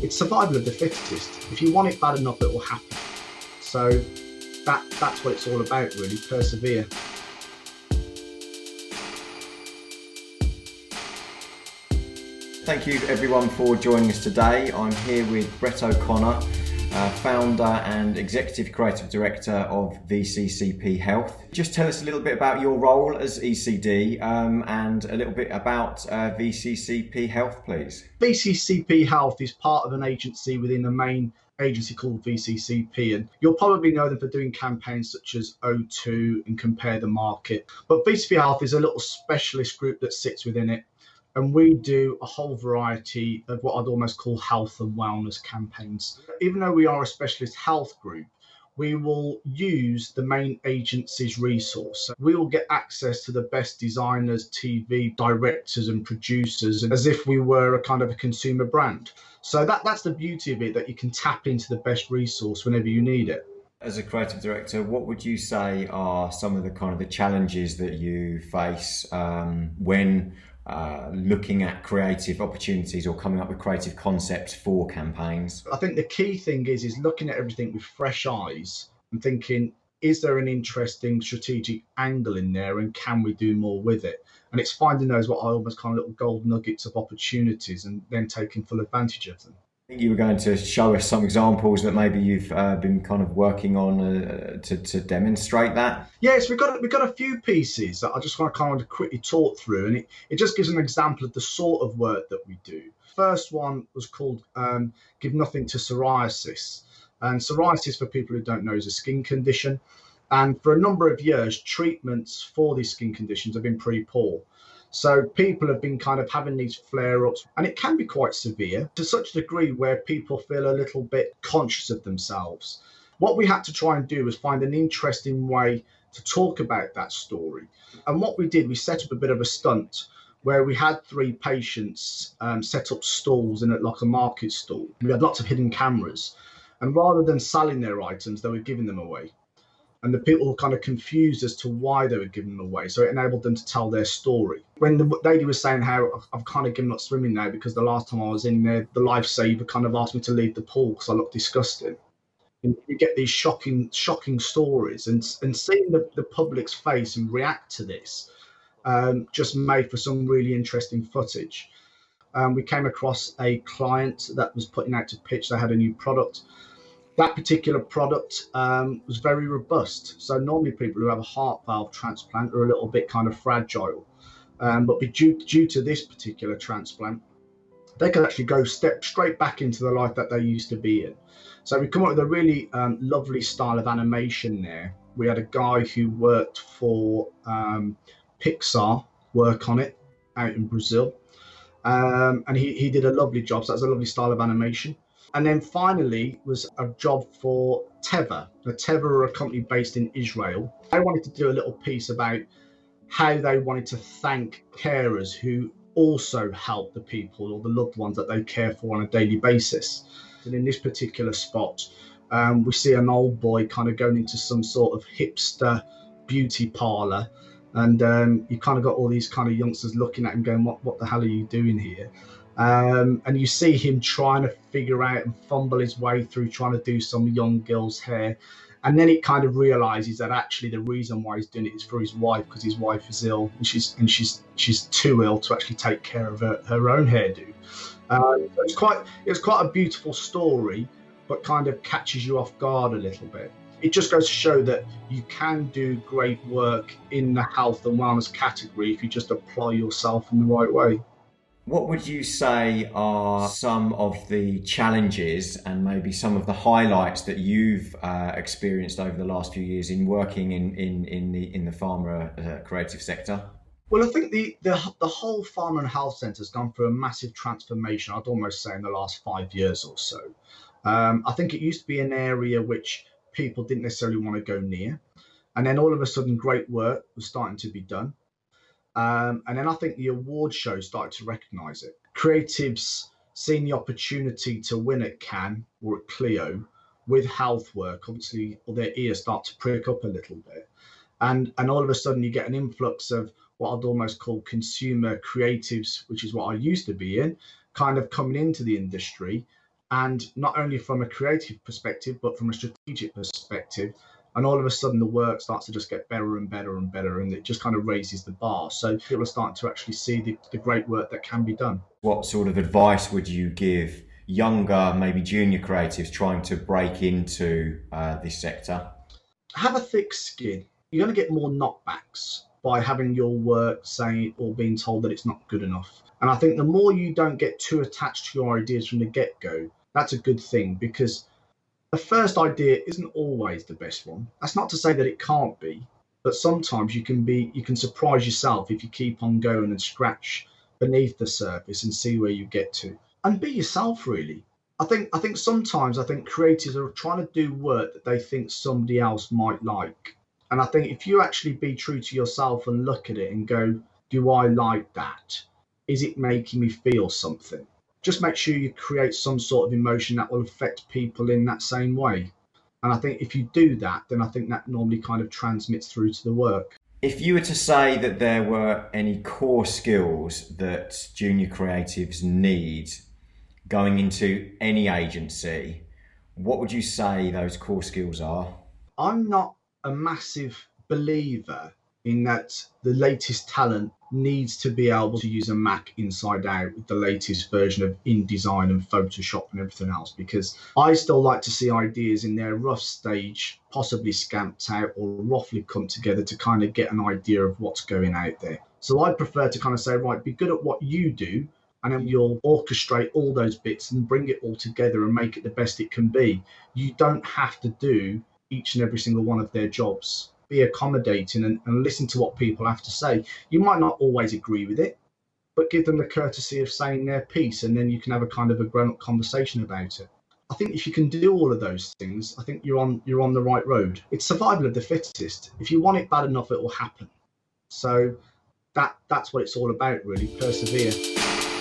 It's survival of the fittest. If you want it bad enough, it will happen. So that's what it's all about, really. Persevere. Thank you everyone for joining us today. I'm here with Brett O'Connor, founder and executive creative director of VCCP Health. Just tell us a little bit about your role as ECD and a little bit about VCCP Health, please. VCCP Health is part of an agency within the main agency called VCCP, and you'll probably know them for doing campaigns such as O2 and Compare the Market. But VCCP Health is a little specialist group that sits within it. And we do a whole variety of what I'd almost call health and wellness campaigns. Even though we are a specialist health group, we will use the main agency's resource. We will get access to the best designers, TV directors and producers as if we were a kind of a consumer brand. So that's the beauty of it, that you can tap into the best resource whenever you need it. As a creative director, what would you say are some of the kind of the challenges that you face when looking at creative opportunities or coming up with creative concepts for campaigns? I think the key thing is looking at everything with fresh eyes and thinking, is there an interesting strategic angle in there and can we do more with it? And it's finding those what I almost kind of little gold nuggets of opportunities and then taking full advantage of them. I think you were going to show us some examples that maybe you've been kind of working on to demonstrate that. Yes, we've got a few pieces that I just want to kind of quickly talk through, and it just gives an example of the sort of work that we do. First one was called Give Nothing to Psoriasis. And psoriasis, for people who don't know, is a skin condition. And for a number of years, treatments for these skin conditions have been pretty poor. So people have been kind of having these flare-ups, and it can be quite severe to such a degree where people feel a little bit conscious of themselves. What we had to try and do was find an interesting way to talk about that story. And what we did, we set up a bit of a stunt where we had 3 patients set up stalls in like a market stall. We had lots of hidden cameras, and rather than selling their items, they were giving them away. And the people were kind of confused as to why they were giving them away. So it enabled them to tell their story. When the lady was saying how I've kind of given up swimming now because the last time I was in there, the lifesaver kind of asked me to leave the pool because I looked disgusting. And you get these shocking stories, and seeing the public's face and react to this just made for some really interesting footage. We came across a client that was putting out to pitch. They had a new product. That particular product was very robust. So normally people who have a heart valve transplant are a little bit kind of fragile. But due to this particular transplant, they can actually go step straight back into the life that they used to be in. So we come up with a really lovely style of animation there. We had a guy who worked for Pixar work on it out in Brazil. And he did a lovely job. So that's a lovely style of animation. And then finally was a job for Teva. Now, Teva are a company based in Israel. I wanted to do a little piece about how they wanted to thank carers who also help the people or the loved ones that they care for on a daily basis. And in this particular spot, we see an old boy kind of going into some sort of hipster beauty parlor. And you kind of got all these kind of youngsters looking at him going, what the hell are you doing here? And you see him trying to figure out and fumble his way through trying to do some young girl's hair. And then it kind of realizes that actually the reason why he's doing it is for his wife, because his wife is ill and she's too ill to actually take care of her own hairdo. So it's quite a beautiful story, but kind of catches you off guard a little bit. It just goes to show that you can do great work in the health and wellness category if you just apply yourself in the right way. What would you say are some of the challenges and maybe some of the highlights that you've experienced over the last few years in working in the pharma creative sector? Well, I think the whole pharma and health sector has gone through a massive transformation, I'd almost say, in the last 5 years or so. I think it used to be an area which people didn't necessarily want to go near. And then all of a sudden, great work was starting to be done. And then I think the award show started to recognise it. Creatives seeing the opportunity to win at Cannes or at Clio with health work, obviously their ears start to prick up a little bit. And all of a sudden you get an influx of what I'd almost call consumer creatives, which is what I used to be in, kind of coming into the industry and not only from a creative perspective, but from a strategic perspective. And all of a sudden, the work starts to just get better and better and better, and it just kind of raises the bar. So people are starting to actually see the great work that can be done. What sort of advice would you give younger, maybe junior creatives trying to break into this sector? Have a thick skin. You're going to get more knockbacks by having your work saying or being told that it's not good enough. And I think the more you don't get too attached to your ideas from the get-go, that's a good thing, because the first idea isn't always the best one. That's not to say that it can't be, but sometimes you can surprise yourself if you keep on going and scratch beneath the surface and see where you get to. And be yourself, really. I think sometimes creators are trying to do work that they think somebody else might like. And I think if you actually be true to yourself and look at it and go, do I like that? Is it making me feel something? Just make sure you create some sort of emotion that will affect people in that same way. And I think if you do that, then I think that normally kind of transmits through to the work. If you were to say that there were any core skills that junior creatives need going into any agency, what would you say those core skills are? I'm not a massive believer in that the latest talent needs to be able to use a Mac inside out with the latest version of InDesign and Photoshop and everything else, because I still like to see ideas in their rough stage, possibly scamped out or roughly come together to kind of get an idea of what's going out there. So I prefer to kind of say, right, be good at what you do, and then you'll orchestrate all those bits and bring it all together and make it the best it can be. You don't have to do each and every single one of their jobs. Be accommodating and listen to what people have to say. You might not always agree with it, but give them the courtesy of saying their piece, and then you can have a kind of a grown-up conversation about it. I think if you can do all of those things, I think you're on the right road. It's survival of the fittest. If you want it bad enough, it will happen. So that's what it's all about, really. Persevere.